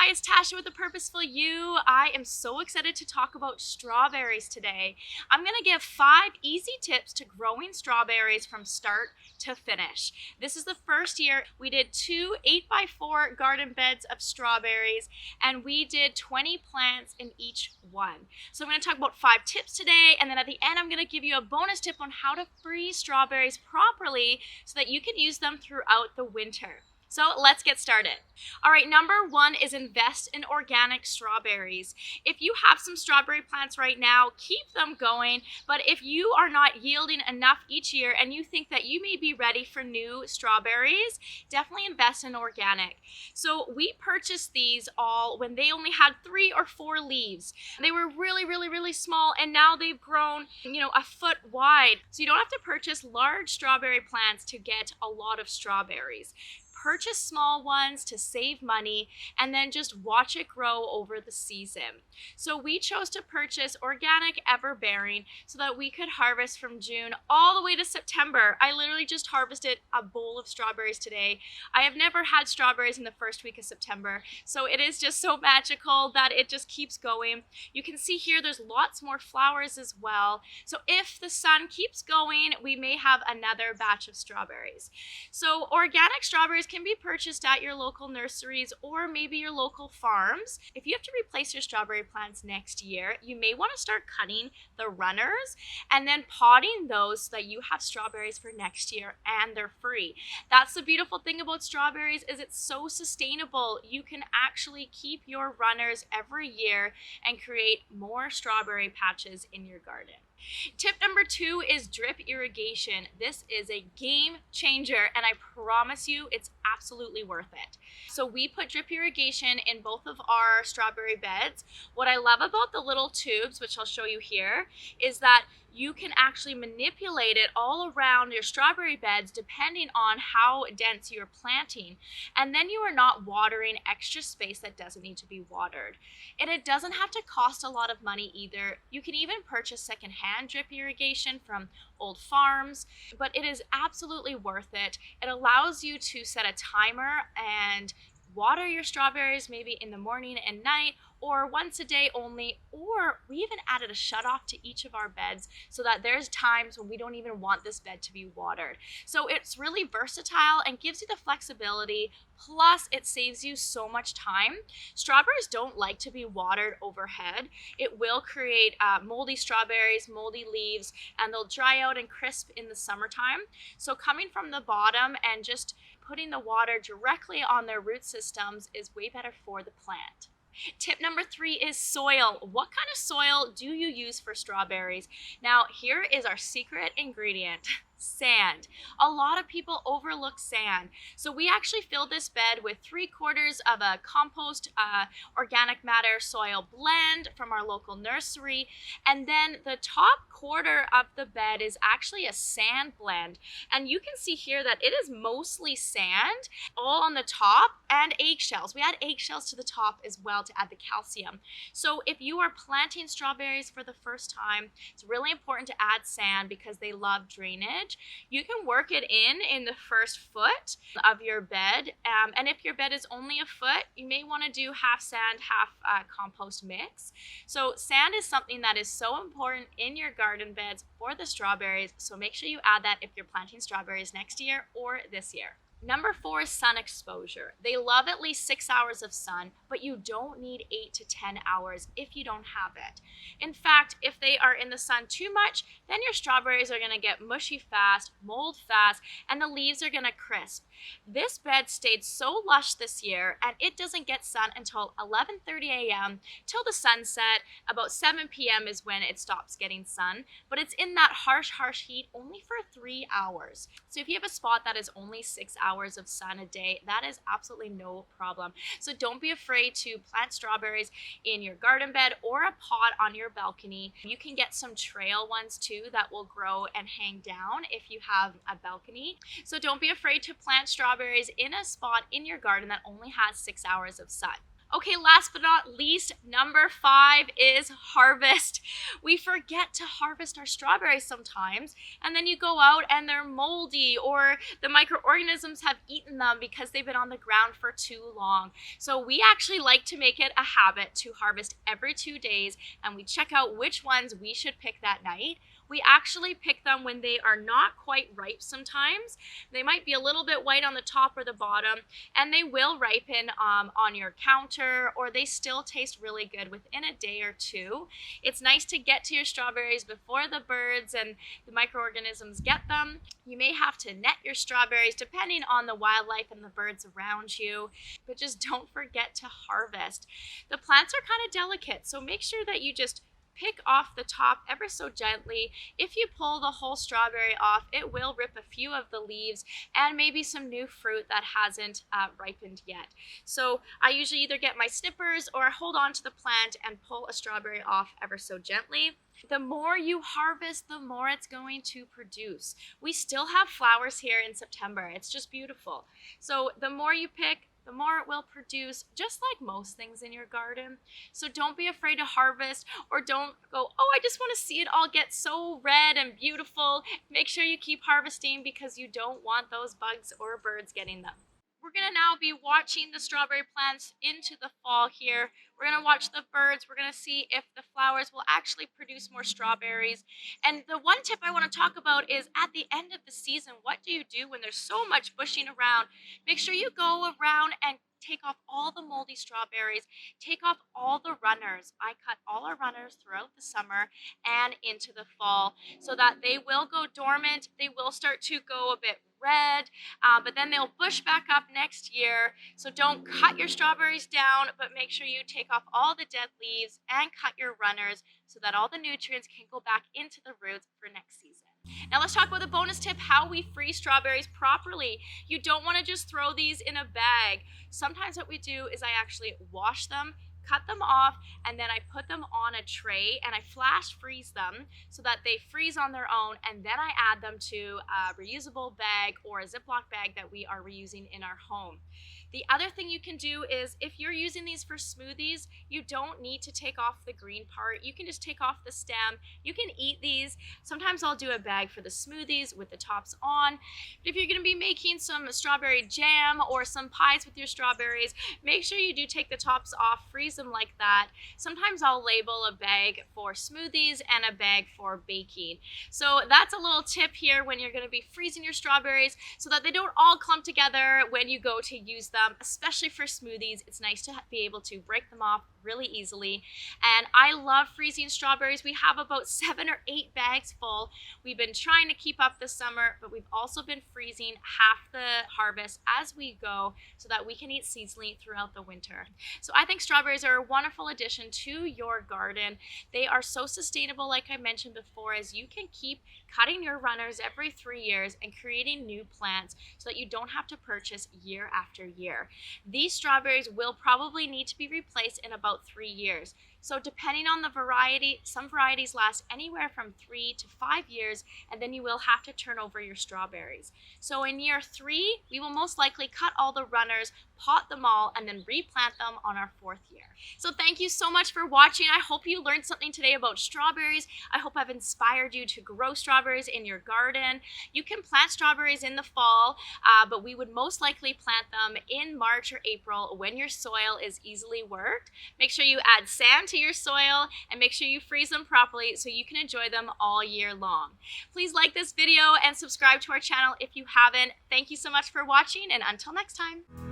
it's Tasha with the Purposeful You. I am so excited to talk about strawberries today. I'm going to give 5 easy tips to growing strawberries from start to finish. This is the first year we did 2 8x4 garden beds of strawberries, and we did 20 plants in each one. So I'm going to talk about 5 tips today, and then at the end I'm going to give you a bonus tip on how to freeze strawberries properly so that you can use them throughout the winter. So let's get started. All right, number 1 is invest in organic strawberries. If you have some strawberry plants right now, keep them going. But if you are not yielding enough each year and you think that you may be ready for new strawberries, definitely invest in organic. So we purchased these all when they only had 3 or 4 leaves. They were really small, and now they've grown, a foot wide. So you don't have to purchase large strawberry plants to get a lot of strawberries. Purchase small ones to save money and then just watch it grow over the season. So we chose to purchase organic everbearing so that we could harvest from June all the way to September. I literally just harvested a bowl of strawberries today. I have never had strawberries in the first week of September, so it is just so magical that it just keeps going. You can see here there's lots more flowers as well. So if the sun keeps going, we may have another batch of strawberries. So organic strawberries can be purchased at your local nurseries or maybe your local farms. If you have to replace your strawberry plants next year, you may want to start cutting the runners and then potting those so that you have strawberries for next year and they're free. That's the beautiful thing about strawberries, is it's so sustainable. You can actually keep your runners every year and create more strawberry patches in your garden. Tip number 2 is drip irrigation. This is a game changer, and I promise you it's absolutely worth it. So we put drip irrigation in both of our strawberry beds. What I love about the little tubes, which I'll show you here, is that you can actually manipulate it all around your strawberry beds depending on how dense you're planting. And then you are not watering extra space that doesn't need to be watered. And it doesn't have to cost a lot of money either. You can even purchase secondhand drip irrigation from old farms, but it is absolutely worth it. It allows you to set a timer and water your strawberries maybe in the morning and night, or once a day only, or we even added a shutoff to each of our beds so that there's times when we don't even want this bed to be watered. So it's really versatile and gives you the flexibility, plus it saves you so much time. Strawberries don't like to be watered overhead. It will create moldy strawberries, moldy leaves, and they'll dry out and crisp in the summertime. So coming from the bottom and just putting the water directly on their root systems is way better for the plant. Tip number 3 is soil. What kind of soil do you use for strawberries? Now, here is our secret ingredient. Sand. A lot of people overlook sand. So we actually filled this bed with 3/4 of a compost organic matter soil blend from our local nursery. And then the top quarter of the bed is actually a sand blend. And you can see here that it is mostly sand, all on the top, and eggshells. We add eggshells to the top as well to add the calcium. So if you are planting strawberries for the first time, it's really important to add sand because they love drainage. You can work it in the first foot of your bed, and if your bed is only a foot, you may want to do half sand, half compost mix. So sand is something that is so important in your garden beds for the strawberries, so make sure you add that if you're planting strawberries next year or this year. Number 4 is sun exposure. They love at least 6 hours of sun, but you don't need 8 to 10 hours if you don't have it. In fact, if they are in the sun too much, then your strawberries are going to get mushy fast, mold fast, and the leaves are going to crisp. This bed stayed so lush this year, and it doesn't get sun until 11:30 a.m. till the sunset. About 7 p.m. is when it stops getting sun, but it's in that harsh heat only for 3 hours. So if you have a spot that is only 6 hours of sun a day, that is absolutely no problem. So don't be afraid to plant strawberries in your garden bed or a pot on your balcony. You can get some trail ones too that will grow and hang down if you have a balcony. So don't be afraid to plant strawberries in a spot in your garden that only has 6 hours of sun. Okay, last but not least, number 5 is harvest. We forget to harvest our strawberries sometimes, and then you go out and they're moldy or the microorganisms have eaten them because they've been on the ground for too long. So we actually like to make it a habit to harvest every 2 days, and we check out which ones we should pick that night. We actually pick them when they are not quite ripe sometimes. They might be a little bit white on the top or the bottom, and they will ripen on your counter, or they still taste really good within a day or two. It's nice to get to your strawberries before the birds and the microorganisms get them. You may have to net your strawberries depending on the wildlife and the birds around you, but just don't forget to harvest. The plants are kind of delicate, so make sure that you just pick off the top ever so gently. If you pull the whole strawberry off, it will rip a few of the leaves and maybe some new fruit that hasn't ripened yet. So I usually either get my snippers or hold on to the plant and pull a strawberry off ever so gently. The more you harvest, the more it's going to produce. We still have flowers here in September. It's just beautiful. So the more you pick, the more it will produce, just like most things in your garden. So don't be afraid to harvest, or don't go, oh, I just want to see it all get so red and beautiful. Make sure you keep harvesting because you don't want those bugs or birds getting them. We're gonna now be watching the strawberry plants into the fall here. We're gonna watch the birds. We're gonna see if the flowers will actually produce more strawberries. And the one tip I wanna talk about is at the end of the season, what do you do when there's so much bushing around? Make sure you go around and take off all the moldy strawberries, take off all the runners. I cut all our runners throughout the summer and into the fall so that they will go dormant. They will start to go a bit red, but then they'll bush back up next year. So don't cut your strawberries down, but make sure you take off all the dead leaves and cut your runners so that all the nutrients can go back into the roots for next season. Now let's talk about the bonus tip, how we freeze strawberries properly. You don't want to just throw these in a bag. Sometimes what we do is I actually wash them, cut them off, and then I put them on a tray and I flash freeze them so that they freeze on their own, and then I add them to a reusable bag or a Ziploc bag that we are reusing in our home. The other thing you can do is if you're using these for smoothies, you don't need to take off the green part. You can just take off the stem. You can eat these. Sometimes I'll do a bag for the smoothies with the tops on. But if you're gonna be making some strawberry jam or some pies with your strawberries, make sure you do take the tops off, freeze them like that. Sometimes I'll label a bag for smoothies and a bag for baking. So that's a little tip here when you're gonna be freezing your strawberries so that they don't all clump together when you go to use them, especially for smoothies. It's nice to be able to break them off really easily. And I love freezing strawberries. We have about 7 or 8 bags full. We've been trying to keep up this summer, but we've also been freezing half the harvest as we go so that we can eat seasonally throughout the winter. So I think strawberries are a wonderful addition to your garden. They are so sustainable, like I mentioned before, as you can keep cutting your runners every 3 years and creating new plants so that you don't have to purchase year after year. These strawberries will probably need to be replaced in about 3 years. So depending on the variety, some varieties last anywhere from 3 to 5 years, and then you will have to turn over your strawberries. So in year 3, we will most likely cut all the runners, pot them all, and then replant them on our 4th year. So thank you so much for watching. I hope you learned something today about strawberries. I hope I've inspired you to grow strawberries in your garden. You can plant strawberries in the fall, but we would most likely plant them in March or April when your soil is easily worked. Make sure you add sand to your soil and make sure you freeze them properly so you can enjoy them all year long. Please like this video and subscribe to our channel if you haven't. Thank you so much for watching, and until next time.